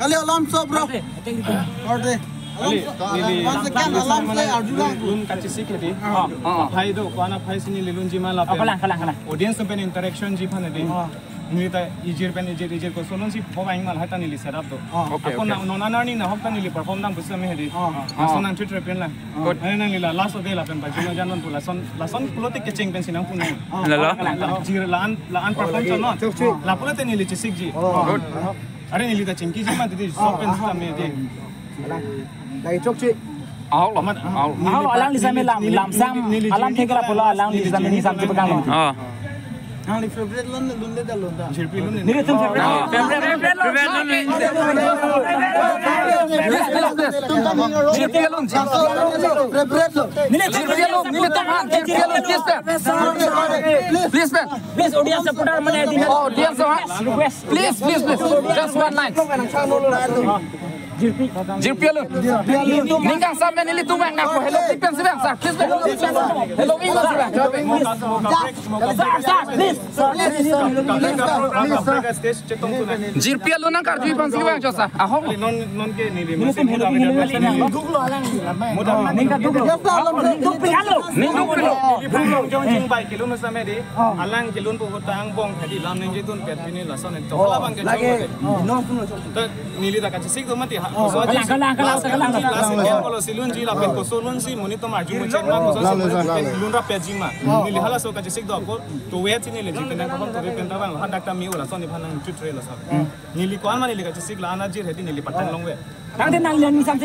Kali alam so bro. Order. Once again alam say arjulang lun kachisik hedi. Phai do kwana phai sini lilun jima la. Kalang. Audience pen interaction ji phane di. Nilita ijir pen ijir ko solon si phobaing mal hata nili setup do. Ako na nona ni na hokta nili perform dang busam hedi. Sonang Twitter pen la. Ani nang lila last day la pen bajuna janon tu lason politik kecing pen sinang punai. Jir laan perform chono. La politik nili chisik ji. Are nilita cingki ji ma di sok pen sta me di. Lagi cok cik. Alang di sana lam sam alam thekara pula alang di sana ni sam pegang. Ang favorite lon de dalon da. Jirpi lun Ni tu favorite Please audience supporter mana di audience please just one line. Jirpi lu. Ninggang sampai nili tu mak ngaku hello tipen sebang sah. Hello English sebang. Jirpi lu nang karju pan sebang josa. Ahong. non ke nili. Duglo alang. Ningka duglo. Dugpi halo. Duglo. Nili jong jing bai kilun sampai di. Alang kilun pu hutang bong hadi lam ningji tun pet pini la son to. Labang ke jong. Nili tak kasih sik tu mati. Kalang. Kalau silun ji la pen ko solun si monito maju mo chen ma ko so lun ra pet ji ma. Nili hala so kasih sik do ko to we ti nili ji pen ko to pen ta bang ha dakta mi wala son ni phanang tutre la sa. Nili ko an ma nili kasih sik la ana ji hedi nili patan long we. Kang den nang lian ni sam